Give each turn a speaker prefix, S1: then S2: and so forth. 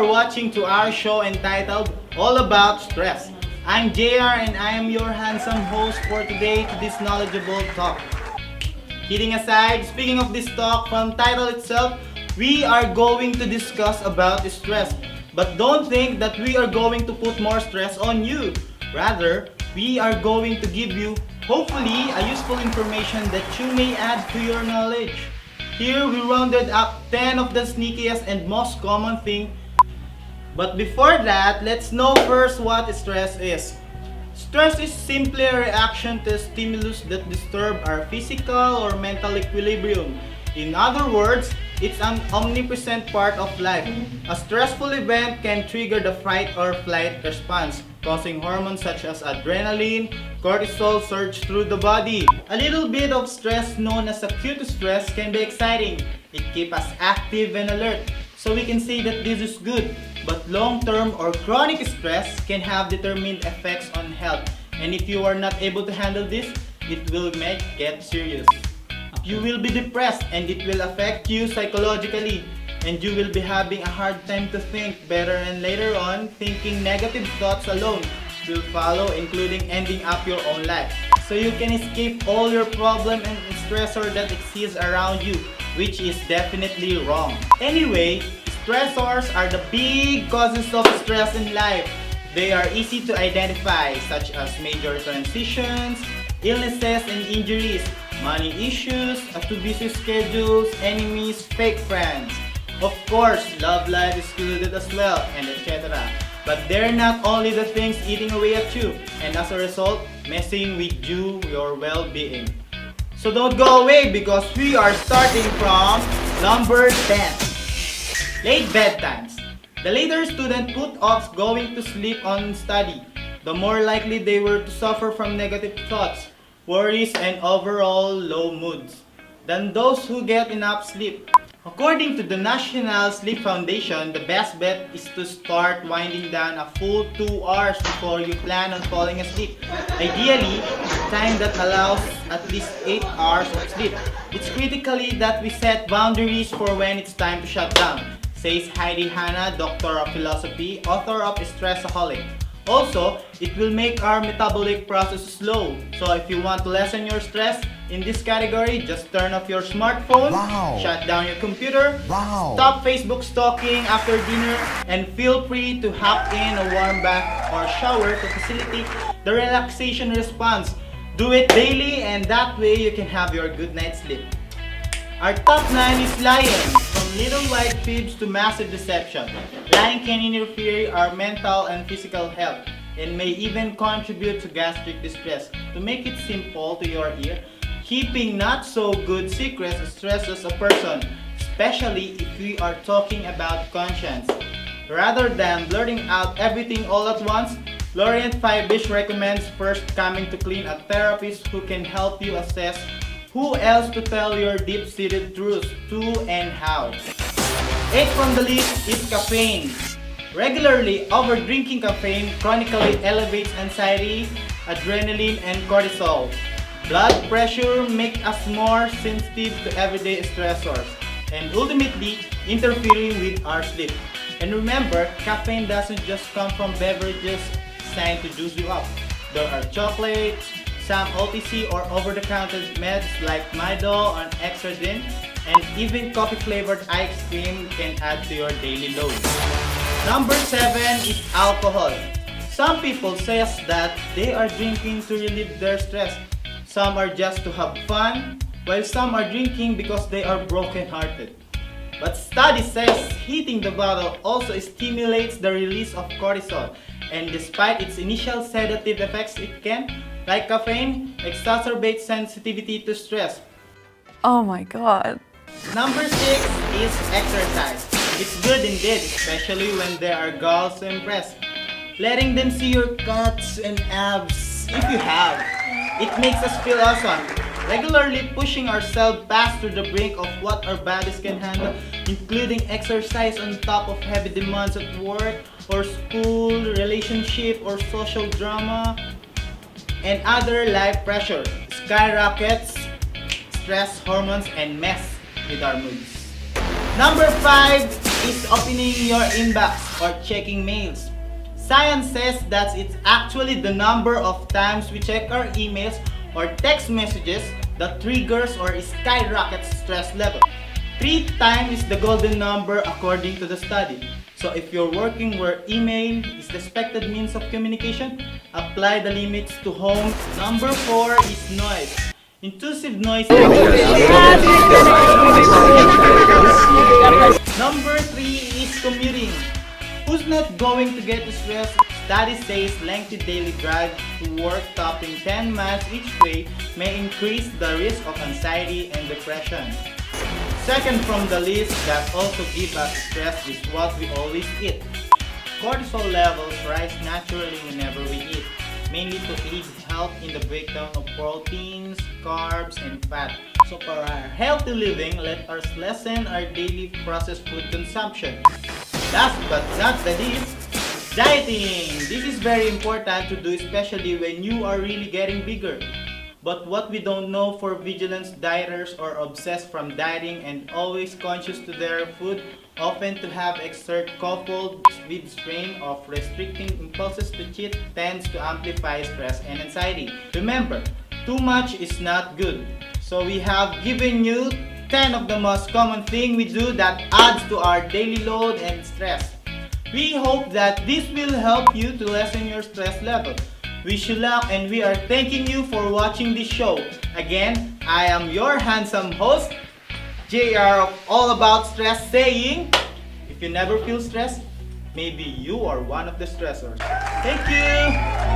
S1: are watching to our show entitled All About Stress. I'm JR and I am your handsome host for today to this knowledgeable talk. Kidding aside, speaking of this talk, from title itself, we are going to discuss about stress. But don't think that we are going to put more stress on you. Rather, we are going to give you, hopefully, a useful information that you may add to your knowledge. Here we rounded up 10 of the sneakiest and most common thing. But before that, let's know first what stress is. Stress is simply a reaction to a stimulus that disturb our physical or mental equilibrium. In other words, it's an omnipresent part of life. A stressful event can trigger the fight or flight response, causing hormones such as adrenaline, cortisol surge through the body. A little bit of stress known as acute stress can be exciting. It keeps us active and alert, so we can say that this is good. But long-term or chronic stress can have determined effects on health. And if you are not able to handle this, it will get serious. You will be depressed and it will affect you psychologically. And you will be having a hard time to think better, and later on, thinking negative thoughts alone will follow, including ending up your own life. So you can escape all your problem and stressor that exists around you, which is definitely wrong. Anyway, stressors are the big causes of stress in life. They are easy to identify, such as major transitions, illnesses and injuries, money issues, a too busy schedules, enemies, fake friends. Of course, love life is included as well, and etc. But they're not only the things eating away at you, and as a result, messing with your well-being. So don't go away because we are starting from number 10. Late bedtimes. The later student put off going to sleep on study, the more likely they were to suffer from negative thoughts, worries, and overall low moods than those who get enough sleep. According to the National Sleep Foundation, the best bet is to start winding down a full 2 hours before you plan on falling asleep. Ideally, time that allows at least 8 hours of sleep. It's critically that we set boundaries for when it's time to shut down, says Heidi Hanna, Doctor of Philosophy, author of Stressaholic. Also, it will make our metabolic process slow. So if you want to lessen your stress in this category, just turn off your smartphone, shut down your computer, stop Facebook stalking after dinner, and feel free to hop in a warm bath or shower to facilitate the relaxation response. Do it daily, and that way you can have your good night's sleep. Our top 9 is lying. From little white fibs to massive deception, lying can interfere our mental and physical health and may even contribute to gastric distress. To make it simple to your ear, keeping not so good secrets stresses a person, especially if we are talking about conscience. Rather than blurting out everything all at once, Laurent Fibish recommends first coming to clean a therapist who can help you assess who else to tell your deep-seated truths to and how. 8 from the list is caffeine. Regularly over-drinking caffeine chronically elevates anxiety, adrenaline, and cortisol. Blood pressure makes us more sensitive to everyday stressors and ultimately interfering with our sleep. And remember, caffeine doesn't just come from beverages designed to juice you up. There are chocolates, some OTC or over-the-counter meds like Midol or Extradin, and even coffee-flavored ice cream can add to your daily load. Number 7 is alcohol. Some people say that they are drinking to relieve their stress. Some are just to have fun, while some are drinking because they are broken-hearted. But study says hitting the bottle also stimulates the release of cortisol, and despite its initial sedative effects, it can, like caffeine, exacerbate sensitivity to stress.
S2: Oh my god.
S1: Number 6 is exercise. It's good indeed, especially when there are girls to impress. Letting them see your cuts and abs, if you have. It makes us feel awesome. Regularly pushing ourselves past to the brink of what our bodies can handle, including exercise on top of heavy demands at work or school, relationship or social drama, and other life pressure skyrockets stress hormones and mess with our moods. Number 5 is opening your inbox or checking mails. Science says that it's actually the number of times we check our emails or text messages that triggers or skyrockets stress level. 3 times is the golden number according to the study. So if you're working where email is the expected means of communication, apply the limits to home. Number 4 is noise. Intrusive noise. Number 3 is commuting. Who's not going to get stressed? Study says lengthy daily drive to work topping 10 miles each way may increase the risk of anxiety and depression. Second from the list that also give us stress is what we always eat. Cortisol levels rise naturally whenever we eat, mainly to aid health in the breakdown of proteins, carbs, and fat. So for our healthy living, let us lessen our daily processed food consumption. Last but not the least, dieting. This is very important to do, especially when you are really getting bigger. But what we don't know for vigilant dieters or obsessed from dieting and always conscious to their food, often to have exert coupled with strain of restricting impulses to cheat tends to amplify stress and anxiety. Remember, too much is not good. So we have given you 10 of the most common things we do that adds to our daily load and stress. We hope that this will help you to lessen your stress level. Wish you luck and we are thanking you for watching this show. Again, I am your handsome host, JR of All About Stress, saying, if you never feel stressed, maybe you are one of the stressors. Thank you!